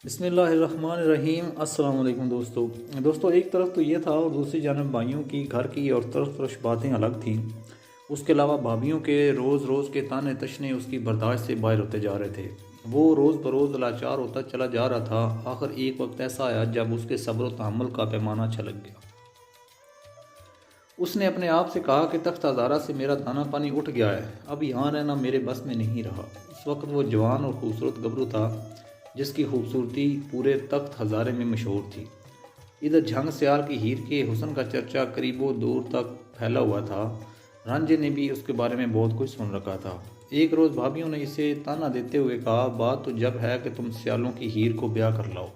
بسم اللہ الرحمن الرحیم۔ السلام علیکم دوستو، ایک طرف تو یہ تھا اور دوسری جانب بھائیوں کی گھر کی اور طرف طرف باتیں الگ تھیں۔ اس کے علاوہ بھابھیوں کے روز روز کے تانے تشنے اس کی برداشت سے باہر ہوتے جا رہے تھے۔ وہ روز بروز لاچار ہوتا چلا جا رہا تھا۔ آخر ایک وقت ایسا آیا جب اس کے صبر و تحمل کا پیمانہ چھلک گیا۔ اس نے اپنے آپ سے کہا کہ تخت ہزارہ سے میرا دانا پانی اٹھ گیا ہے، اب یہاں رہنا میرے بس میں نہیں رہا۔ اس وقت وہ جوان اور خوبصورت گبرو تھا جس کی خوبصورتی پورے تخت ہزارے میں مشہور تھی۔ ادھر جھنگ سیال کی ہیر کے حسن کا چرچا قریب و دور تک پھیلا ہوا تھا۔ رانجھے نے بھی اس کے بارے میں بہت کچھ سن رکھا تھا۔ ایک روز بھابھیوں نے اسے تانا دیتے ہوئے کہا، بات تو جب ہے کہ تم سیالوں کی ہیر کو بیاہ کر لاؤ۔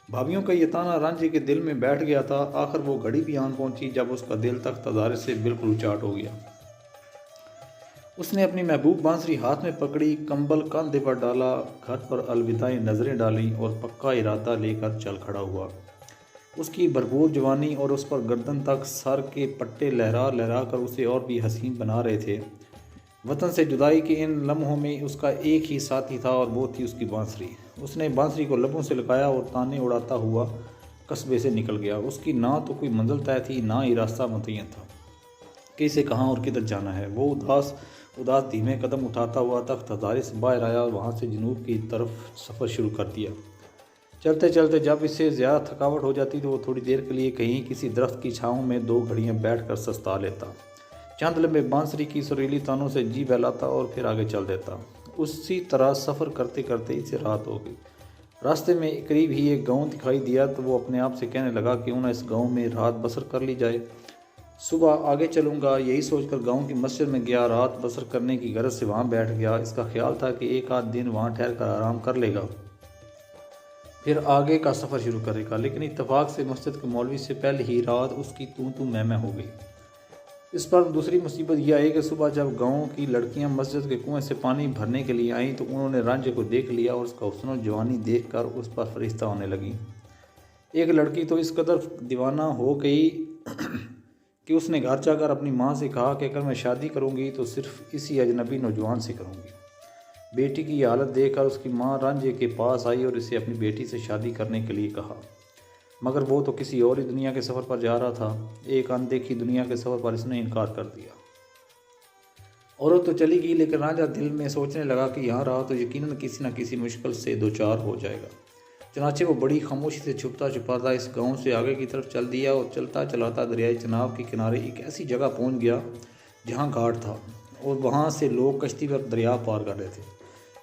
بھابھیوں کا یہ تانا رانجھے کے دل میں بیٹھ گیا تھا۔ آخر وہ گھڑی بھی آن پہنچی جب اس کا دل تخت ہزارے سے بالکل اچاٹ ہو گیا۔ اس نے اپنی محبوب بانسری ہاتھ میں پکڑی، کمبل کاندھے پر ڈالا، گھر پر الوداعی نظریں ڈالیں اور پکا ارادہ لے کر چل کھڑا ہوا۔ اس کی بھرپور جوانی اور اس پر گردن تک سر کے پٹے لہرا لہرا کر اسے اور بھی حسین بنا رہے تھے۔ وطن سے جدائی کے ان لمحوں میں اس کا ایک ہی ساتھی تھا اور وہ تھی اس کی بانسری۔ اس نے بانسری کو لبوں سے لگایا اور تانے اڑاتا ہوا قصبے سے نکل گیا۔ اس کی نہ تو کوئی منزل طے تھی، نہ ہی راستہ متعین تھا کہ اسے کہاں اور کدھر جانا ہے۔ وہ اداس دھیمے قدم اٹھاتا ہوا تخت ہزارے سے باہر آیا اور وہاں سے جنوب کی طرف سفر شروع کر دیا۔ چلتے چلتے جب اسے زیادہ تھکاوٹ ہو جاتی تو وہ تھوڑی دیر کے لیے کہیں کسی درخت کی چھاؤں میں 2 گھڑیاں بیٹھ کر سستا لیتا، چند لمحے بانسری کی سریلی تانوں سے جی بہلاتا اور پھر آگے چل دیتا۔ اسی طرح سفر کرتے کرتے اسے رات ہو گئی۔ راستے میں قریب ہی ایک گاؤں دکھائی دیا تو وہ اپنے آپ سے کہنے لگا کیوں نہ اس گاؤں میں رات بسر کر لی جائے۔ صبح آگے چلوں گا، یہی سوچ کر گاؤں کی مسجد میں گیا، رات بسر کرنے کی غرض سے وہاں بیٹھ گیا۔ اس کا خیال تھا کہ ایک آدھ دن وہاں ٹھہر کر آرام کر لے گا، پھر آگے کا سفر شروع کرے گا۔ لیکن اتفاق سے مسجد کے مولوی سے پہلے ہی رات اس کی تو میں ہو گئی۔ اس پر دوسری مصیبت یہ آئی کہ صبح جب گاؤں کی لڑکیاں مسجد کے کنویں سے پانی بھرنے کے لیے آئیں تو انہوں نے رانجھے کو دیکھ لیا اور اس کا حسن و جوانی دیکھ کر اس پر فرشتہ ہونے لگیں۔ ایک لڑکی تو اس قدر دیوانہ ہو گئی کہ اس نے گھر جا کر اپنی ماں سے کہا کہ اگر میں شادی کروں گی تو صرف اسی اجنبی نوجوان سے کروں گی۔ بیٹی کی یہ حالت دیکھ کر اس کی ماں رانجھے کے پاس آئی اور اسے اپنی بیٹی سے شادی کرنے کے لیے کہا، مگر وہ تو کسی اور ہی دنیا کے سفر پر جا رہا تھا۔ ایک اندیکھی دنیا کے سفر پر اس نے انکار کر دیا۔ عورت تو چلی گئی لیکن رانجھا دل میں سوچنے لگا کہ یہاں رہا تو یقیناً کسی نہ کسی مشکل سے دوچار ہو جائے گا۔ چنانچہ وہ بڑی خاموشی سے چھپتا چھپاتا اس گاؤں سے آگے کی طرف چل دیا اور چلتا چلاتا دریائے چناب کے کنارے ایک ایسی جگہ پہنچ گیا جہاں گھاٹ تھا اور وہاں سے لوگ کشتی پر دریا پار کر رہے تھے۔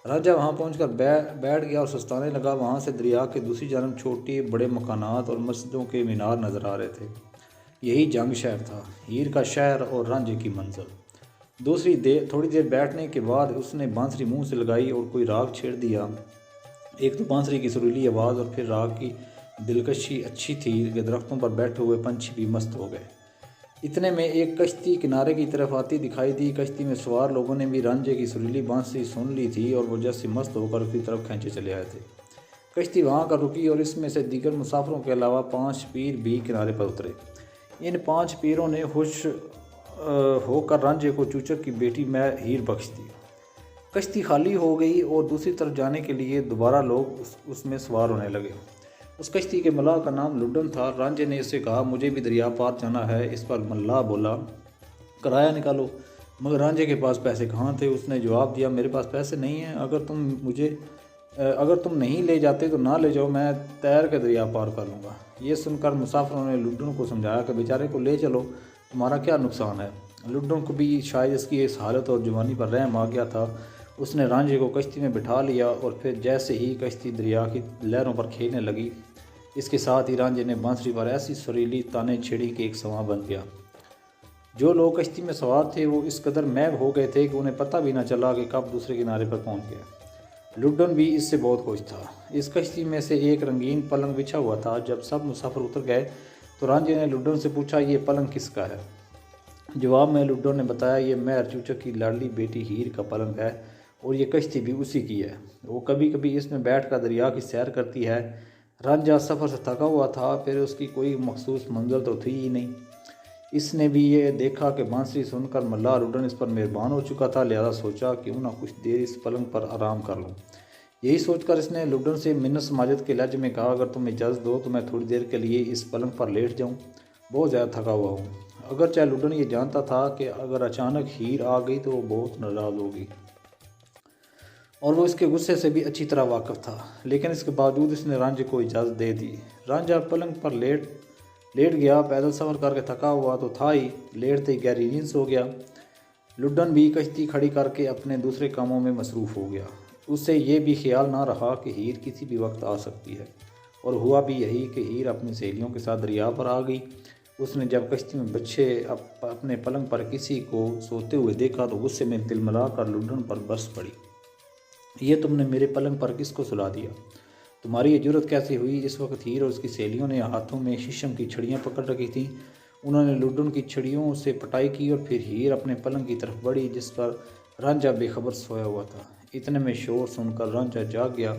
رانجھا وہاں پہنچ کر بیٹھ گیا اور سستانے لگا۔ وہاں سے دریا کے دوسری جانب چھوٹے بڑے مکانات اور مسجدوں کے مینار نظر آ رہے تھے۔ یہی جنگ شہر تھا، ہیر کا شہر اور رانجھے کی منزل۔ تھوڑی دیر بیٹھنے کے بعد اس نے بانسری منہ سے لگائی اور کوئی راگ چھیڑ دیا۔ ایک تو بانسری کی سریلی آواز اور پھر راگ کی دلکشی اچھی تھی کہ درختوں پر بیٹھے ہوئے پنچھی بھی مست ہو گئے۔ اتنے میں ایک کشتی کنارے کی طرف آتی دکھائی دی۔ کشتی میں سوار لوگوں نے بھی رانجھے کی سریلی بانسری سن لی تھی اور وہ جیسے مست ہو کر اس کی طرف کھینچے چلے آئے تھے۔ کشتی وہاں کر رکی اور اس میں سے دیگر مسافروں کے علاوہ 5 پیر بھی کنارے پر اترے۔ ان 5 پیروں نے خوش ہو کر رانجھے کو چوچک کی بیٹی میں ہیر بخش دی۔ کشتی خالی ہو گئی اور دوسری طرف جانے کے لیے دوبارہ لوگ اس میں سوار ہونے لگے۔ اس کشتی کے ملاح کا نام لڈن تھا۔ رانجھے نے اسے کہا، مجھے بھی دریا پار جانا ہے۔ اس پر ملاح بولا، کرایہ نکالو۔ مگر رانجھے کے پاس پیسے کہاں تھے؟ اس نے جواب دیا، میرے پاس پیسے نہیں ہیں، اگر تم نہیں لے جاتے تو نہ لے جاؤ، میں تیر کے دریا پار کر لوں گا۔ یہ سن کر مسافروں نے لڈن کو سمجھایا کہ بیچارے کو لے چلو، تمہارا کیا نقصان ہے۔ لڈن کو بھی شاید اس کی اس حالت اور جوانی پر رحم آ گیا تھا۔ اس نے رانجھے کو کشتی میں بٹھا لیا اور پھر جیسے ہی کشتی دریا کی لہروں پر کھیلنے لگی، اس کے ساتھ ہی رانجھے نے بانسری پر ایسی سریلی تانے چھیڑی کہ ایک سماں بن گیا۔ جو لوگ کشتی میں سوار تھے وہ اس قدر محو ہو گئے تھے کہ انہیں پتہ بھی نہ چلا کہ کب دوسرے کنارے پر پہنچ گئے۔ لڈن بھی اس سے بہت خوش تھا۔ اس کشتی میں سے ایک رنگین پلنگ بچھا ہوا تھا۔ جب سب مسافر اتر گئے تو رانجھے نے لڈن سے پوچھا، یہ پلنگ کس کا ہے؟ جواب میں لڈن نے بتایا، یہ مہر چوچک کی لاڈلی بیٹی ہیر کا پلنگ ہے اور یہ کشتی بھی اسی کی ہے۔ وہ کبھی کبھی اس میں بیٹھ کر دریا کی سیر کرتی ہے۔ رانجھا سفر سے تھکا ہوا تھا، پھر اس کی کوئی مخصوص منزل تو تھی ہی نہیں۔ اس نے بھی یہ دیکھا کہ بانسری سن کر ملاح لڈن اس پر مہربان ہو چکا تھا، لہذا سوچا کیوں نہ کچھ دیر اس پلنگ پر آرام کر لوں۔ یہی سوچ کر اس نے لڈن سے منت سماجت کے لہجے میں کہا، اگر تم اجازت دو تو میں تھوڑی دیر کے لیے اس پلنگ پر لیٹ جاؤں، بہت زیادہ تھکا ہوا ہوں۔ اگرچہ لڈن یہ جانتا تھا کہ اگر اچانک ہیر آ گئی تو وہ بہت ناراض ہوگی اور وہ اس کے غصے سے بھی اچھی طرح واقف تھا، لیکن اس کے باوجود اس نے رانجھے کو اجازت دے دی۔ رانجھا پلنگ پر لیٹ گیا، پیدل سفر کر کے تھکا ہوا تو تھا ہی، لیٹتے ہی گہری نیند سو گیا۔ لڈن بھی کشتی کھڑی کر کے اپنے دوسرے کاموں میں مصروف ہو گیا۔ اس سے یہ بھی خیال نہ رہا کہ ہیر کسی بھی وقت آ سکتی ہے، اور ہوا بھی یہی کہ ہیر اپنی سہیلیوں کے ساتھ دریا پر آ گئی۔ اس نے جب کشتی میں بچے اپنے پلنگ پر کسی کو سوتے ہوئے دیکھا تو غصے میں تلملا کر لڈن پر برس پڑی۔ یہ تم نے میرے پلنگ پر کس کو سلا دیا؟ تمہاری یہ جرت کیسے ہوئی؟ اس وقت ہیر اور اس کی سہیلیوں نے ہاتھوں میں شیشم کی چھڑیاں پکڑ رکھی تھیں۔ انہوں نے لڈن کی چھڑیوں سے پٹائی کی اور پھر ہیر اپنے پلنگ کی طرف بڑھی جس پر رانجھا بے خبر سویا ہوا تھا۔ اتنے میں شور سن کر رانجھا جاگ گیا۔